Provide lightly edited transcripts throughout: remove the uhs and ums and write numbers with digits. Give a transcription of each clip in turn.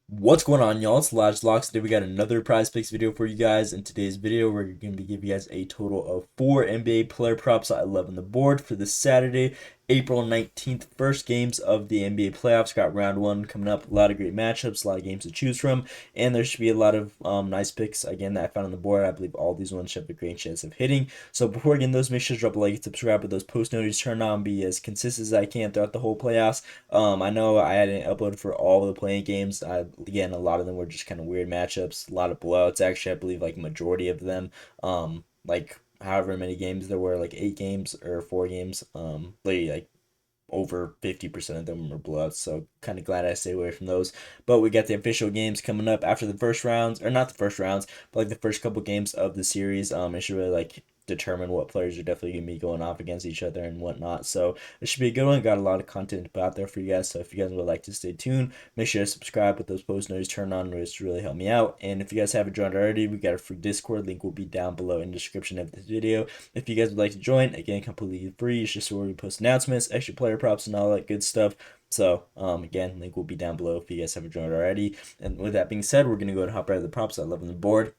What's going on, y'all? It's Lodge Locks. Today we got another prize picks video for you guys. In today's video, we're going to be giving you guys a total of 4 NBA player props I love on the board for this Saturday, April 19th. First games of the NBA playoffs. Got round 1 coming up. A lot of great matchups, a lot of games to choose from, and there should be a lot of nice picks, again, that I found on the board. I believe all these ones should have a great chance of hitting. So before getting those, make sure to drop a like and subscribe with those post notifications turned on. Be as consistent as I can throughout the whole playoffs. I know I hadn't uploaded for all the playing games. Again, a lot of them were just kind of weird matchups, a lot of blowouts. Actually, I believe like majority of them, like however many games there were, like 8 games or 4 games, like over 50% of them were blowouts. So kind of glad I stayed away from those. But we got the official games coming up after the first rounds, or not the first rounds, but like the first couple games of the series. It should really like determine what players are definitely going to be going off against each other and whatnot. So it should be a good one. Got a lot of content to put out there for you guys. So if you guys would like to stay tuned, make sure to subscribe with those post notifications turned on, which really help me out. And if you guys haven't joined already, we got a free Discord link will be down below in the description of this video. If you guys would like to join, again, completely free. It's just where we post announcements, extra player props, and all that good stuff. So, again, link will be down below if you guys haven't joined already. And with that being said, we're going to go and hop right to the props I love on the board.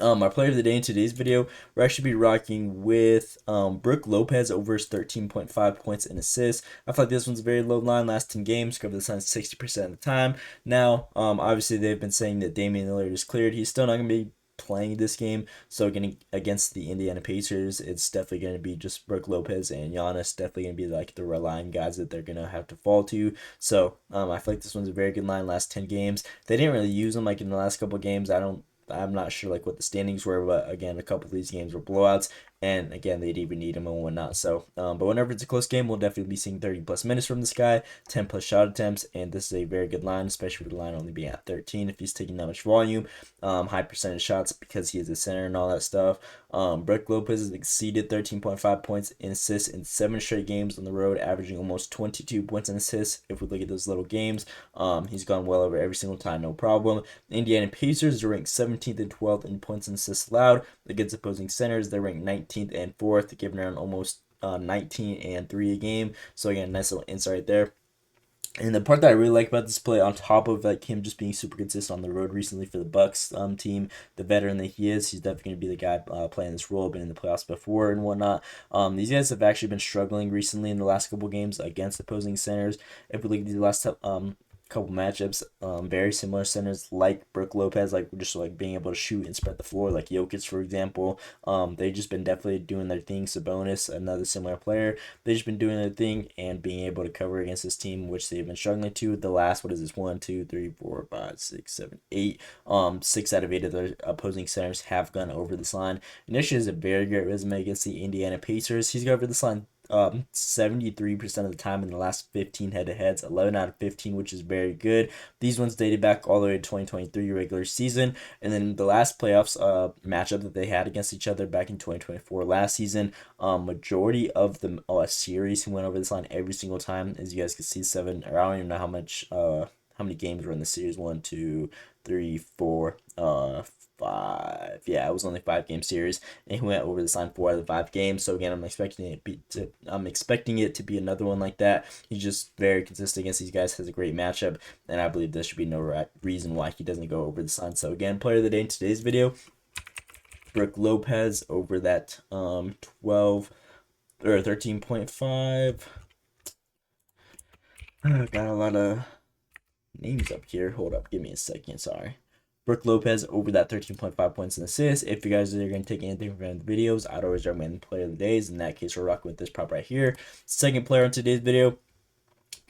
Our player of the day in today's video, we're actually be rocking with Brook Lopez over his 13.5 points and assists. I feel like this one's very low line. Last 10 games, covered this line 60% of the time. Now, obviously they've been saying that Damian Lillard is cleared. He's still not going to be playing this game, so against the Indiana Pacers, it's definitely going to be just Brook Lopez and Giannis. Definitely going to be like the relying guys that they're going to have to fall to. So I feel like this one's a very good line. Last 10 games, they didn't really use them like in the last couple games. I'm not sure like what the standings were, but again, a couple of these games were blowouts, and again, they'd even need him and whatnot. So, but whenever it's a close game, we'll definitely be seeing 30 plus minutes from this guy, 10 plus shot attempts, and this is a very good line, especially with the line only being at 13. If he's taking that much volume, high percentage shots because he is a center and all that stuff. Brook Lopez has exceeded 13.5 points and assists in 7 straight games on the road, averaging almost 22 points and assists. If we look at those little games, he's gone well over every single time, no problem. Indiana Pacers are ranked 17th and 12th in points and assists allowed against opposing centers. They're ranked 19th and 4th, giving around almost 19 and 3 a game. So again, nice little insight there. And the part that I really like about this play, on top of like him just being super consistent on the road recently for the Bucks team, the veteran that he is, he's definitely going to be the guy playing this role. Been in the playoffs before and whatnot. These guys have actually been struggling recently in the last couple games against opposing centers. If we look at these last couple matchups, very similar centers like Brook Lopez, like just like being able to shoot and spread the floor, like Jokic, for example. They've just been definitely doing their thing. Sabonis, another similar player, they've just been doing their thing and being able to cover against this team, which they've been struggling to. The last, what is this, 1, 2, 3, 4, 5, 6, 7, 8, 6 out of 8 of their opposing centers have gone over this line. And this is a very great resume against the Indiana Pacers. He's got over this line 73% of the time in the last 15 head-to-heads, 11 out of 15, which is very good. These ones dated back all the way to 2023 regular season, and then the last playoffs matchup that they had against each other back in 2024 last season, majority of the series he went over this line every single time. As you guys can see, 7, or I don't even know how many games were in the series. 1, 2, 3, 4, 5. Yeah, it was only 5 game series, and he went over this line 4 out of the 5 games. So again, I'm expecting it to be another one like that. He's just very consistent against these guys. Has a great matchup, and I believe there should be no reason why he doesn't go over this line. So again, player of the day in today's video, Brook Lopez over that 12 or 13.5. Got a lot of names up here. Hold up, give me a second. Sorry. Brook Lopez over that 13.5 points and assists. If you guys are going to take anything from the videos, I'd always recommend player of the days. In that case, we're rocking with this prop right here. Second player on today's video,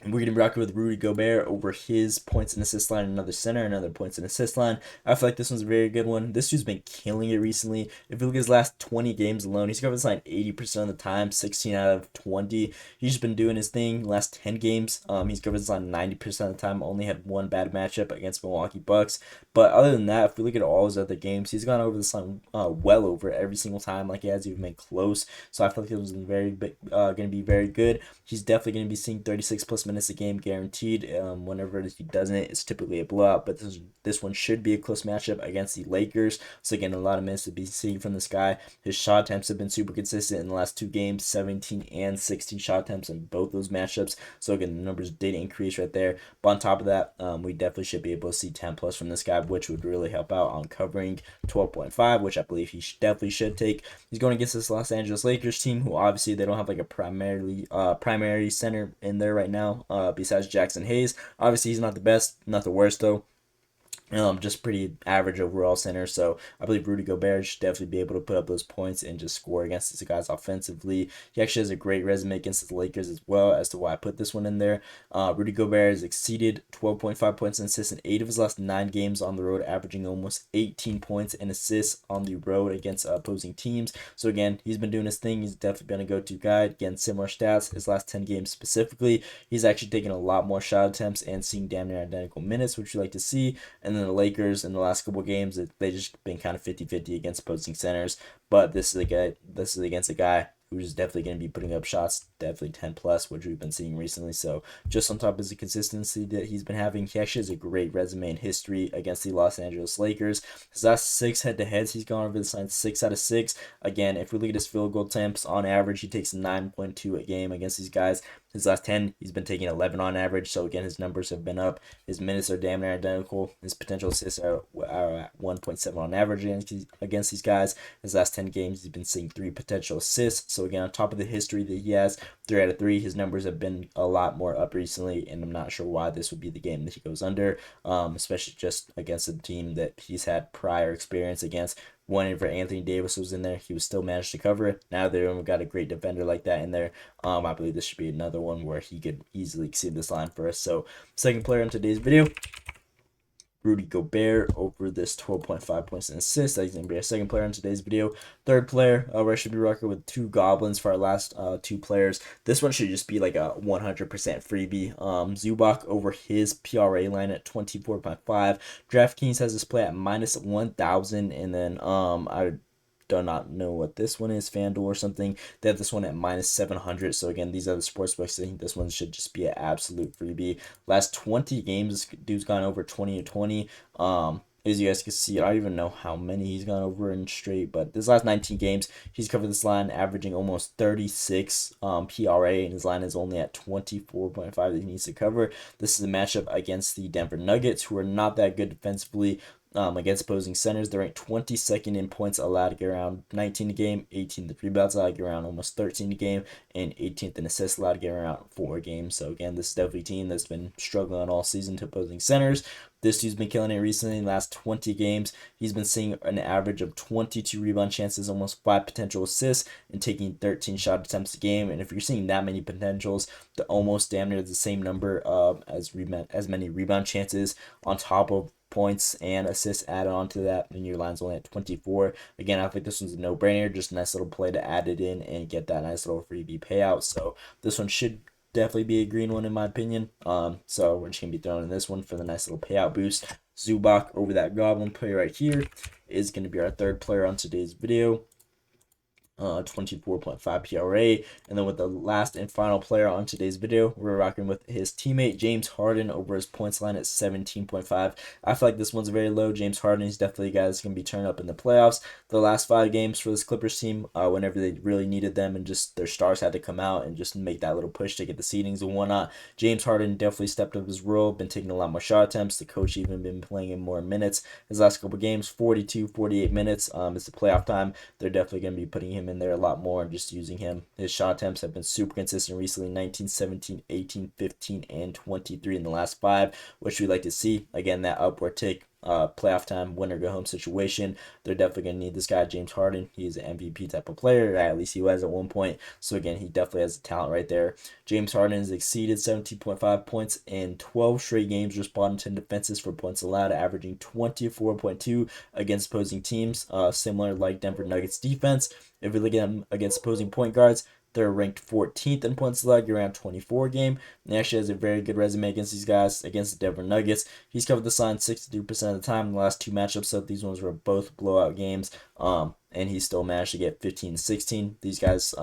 we're going to be rocking with Rudy Gobert over his points and assist line, another center, another points and assist line. I feel like this one's a very good one. This dude's been killing it recently. If you look at his last 20 games alone, he's covered this line 80% of the time, 16 out of 20. He's just been doing his thing. Last 10 games, he's covered this line 90% of the time. Only had one bad matchup against Milwaukee Bucks. But other than that, if we look at all his other games, he's gone over this line well over every single time. Like, he hasn't even been close. So I feel like it was going to be very good. He's definitely going to be seeing 36 plus plus minutes a game guaranteed. Whenever he doesn't, it's typically a blowout. But this one should be a close matchup against the Lakers. So again, a lot of minutes to be seen from this guy. His shot attempts have been super consistent in the last 2 games, 17 and 16 shot attempts in both those matchups. So again, the numbers did increase right there. But on top of that, we definitely should be able to see 10 plus from this guy, which would really help out on covering 12.5, which I believe he definitely should take. He's going against this Los Angeles Lakers team, who obviously they don't have like a primary center in there right now, besides Jackson Hayes. Obviously, he's not the best, not the worst though. Just pretty average overall center. So I believe Rudy Gobert should definitely be able to put up those points and just score against these guys offensively. He actually has a great resume against the Lakers as well, as to why I put this one in there. Rudy Gobert has exceeded 12.5 points and assists in 8 of his last 9 games on the road, averaging almost 18 points and assists on the road against opposing teams. So again, he's been doing his thing. He's definitely been a go-to guy. Again, similar stats. His last 10 games specifically, he's actually taken a lot more shot attempts and seeing damn near identical minutes, which we like to see. And then the Lakers in the last couple of games, they just been kind of 50-50 against opposing centers. But this is against a guy who's definitely going to be putting up shots, definitely 10 plus, which we've been seeing recently. So just on top of the consistency that he's been having, he actually has a great resume in history against the Los Angeles Lakers. His last 6 head-to-heads, he's gone over the sign 6 out of 6. Again, if we look at his field goal attempts, on average, he takes 9.2 a game against these guys. His last 10, he's been taking 11 on average. So again, his numbers have been up. His minutes are damn near identical. His potential assists are at 1.7 on average against these guys. His last 10 games, he's been seeing 3 potential assists. So again, on top of the history that he has, 3 out of 3, his numbers have been a lot more up recently, and I'm not sure why this would be the game that he goes under, especially just against a team that he's had prior experience against. Whenever Anthony Davis was in there, he was still managed to cover it. Now they've got a great defender like that in there. I believe this should be another one where he could easily exceed this line for us. So, second player in today's video, Rudy Gobert over this 12.5 points and assists. That's going to be our second player in today's video. Third player, I should be rocking with 2 goblins for our last 2 players. This one should just be like a 100% freebie. Zubac over his PRA line at 24.5. DraftKings has this play at minus 1,000, and then I do not know what this one is, FanDuel or something. They have this one at minus 700. So again, these are the sports books. I think this one should just be an absolute freebie. Last 20 games, this dude's gone over 20-20. As you guys can see, I don't even know how many he's gone over in straight, but this last 19 games, he's covered this line, averaging almost 36 PRA, and his line is only at 24.5 that he needs to cover. This is a matchup against the Denver Nuggets, who are not that good defensively. Against opposing centers, they're ranked 22nd in points allowed to get around 19 a game, 18th rebounds allowed to get around almost 13 a game, and 18th in assists allowed to get around 4 games. So again, this is definitely a team that's been struggling all season to opposing centers. This dude's been killing it recently. In the last 20 games, he's been seeing an average of 22 rebound chances, almost 5 potential assists, and taking 13 shot attempts a game. And if you're seeing that many potentials, the almost damn near the same number as many rebound chances on top of points and assists added on to that, and your line's only at 24. Again, I think this one's a no-brainer, just a nice little play to add it in and get that nice little freebie payout. So this one should definitely be a green one in my opinion. So we're just gonna be throwing in this one for the nice little payout boost. Zubac over that goblin player right here is gonna be our third player on today's video. 24.5 PRA. And then with the last and final player on today's video, we're rocking with his teammate James Harden over his points line at 17.5. I feel like this one's very low. James Harden is definitely a guy that's going to be turning up in the playoffs. The last 5 games for this Clippers team, whenever they really needed them and just their stars had to come out and just make that little push to get the seedings and whatnot, James Harden definitely stepped up his role, been taking a lot more shot attempts. The coach even been playing him more minutes. His last couple games, 42, 48 minutes. It's the playoff time. They're definitely going to be putting him in there a lot more and just using him. His shot attempts have been super consistent recently, 19, 17, 18, 15, and 23 in the last 5, which we like to see. Again, that upward tick, playoff time, win or go home situation. They're definitely going to need this guy, James Harden. He's an MVP type of player, at least he was at one point. So again, he definitely has the talent right there. James Harden has exceeded 17.5 points in 12 straight games, responding to defenses for points allowed, averaging 24.2 against opposing teams, similar like Denver Nuggets defense. If we look at them against opposing point guards, they're ranked 14th in points allowed, around 24 game. And he actually has a very good resume against these guys, against the Denver Nuggets. He's covered the line 63% of the time in the last 2 matchups, so these ones were both blowout games. And he still managed to get 15-16. These guys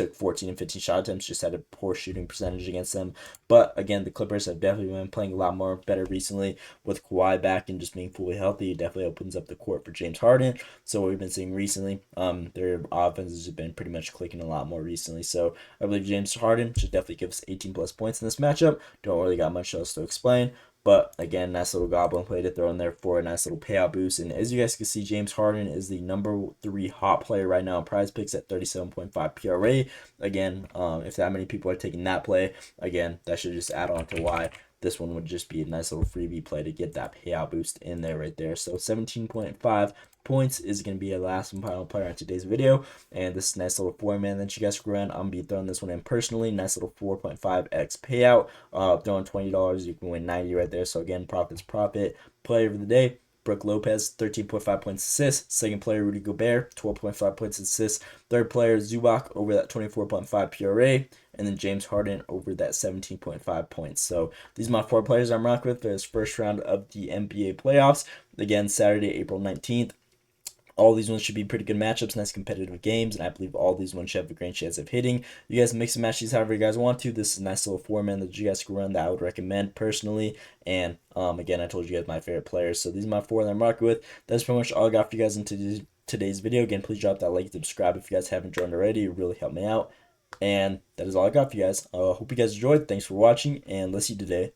took 14 and 15 shot attempts, just had a poor shooting percentage against them. But again, the Clippers have definitely been playing a lot more better recently with Kawhi back and just being fully healthy. It definitely opens up the court for James Harden. So what we've been seeing recently, their offense has been pretty much clicking a lot more recently. So I believe James Harden should definitely give us 18 plus points in this matchup. Don't really got much else to explain. But again, nice little goblin play to throw in there for a nice little payout boost. And as you guys can see, James Harden is the number 3 hot player right now in Prize Picks at 37.5 PRA. Again, if that many people are taking that play, again, that should just add on to why this one would just be a nice little freebie play to get that payout boost in there right there. So 17.5 points is going to be a last and final player on today's video. And this nice little 4-man that you guys screw around. I'm going to be throwing this one in personally. Nice little 4.5x payout. Throwing $20, you can win 90 right there. So again, profit's profit. Player of the day, Brook Lopez, 13.5 points assists. Second player, Rudy Gobert, 12.5 points assists. Third player, Zubac, over that 24.5 PRA. And then James Harden over that 17.5 points. So these are my 4 players I'm rocking with for this first round of the NBA playoffs. Again, Saturday, April 19th. All these ones should be pretty good matchups, nice competitive games, and I believe all these ones should have a great chance of hitting. You guys mix and match these however you guys want to. This is a nice little 4-man that you guys can run that I would recommend personally. And again, I told you guys my favorite players. So these are my 4 that I'm rocking with. That's pretty much all I got for you guys in today's video. Again, please drop that like and subscribe if you guys haven't joined already. It really helped me out. And that is all I got for you guys. Hope you guys enjoyed. Thanks for watching, and let's see you today.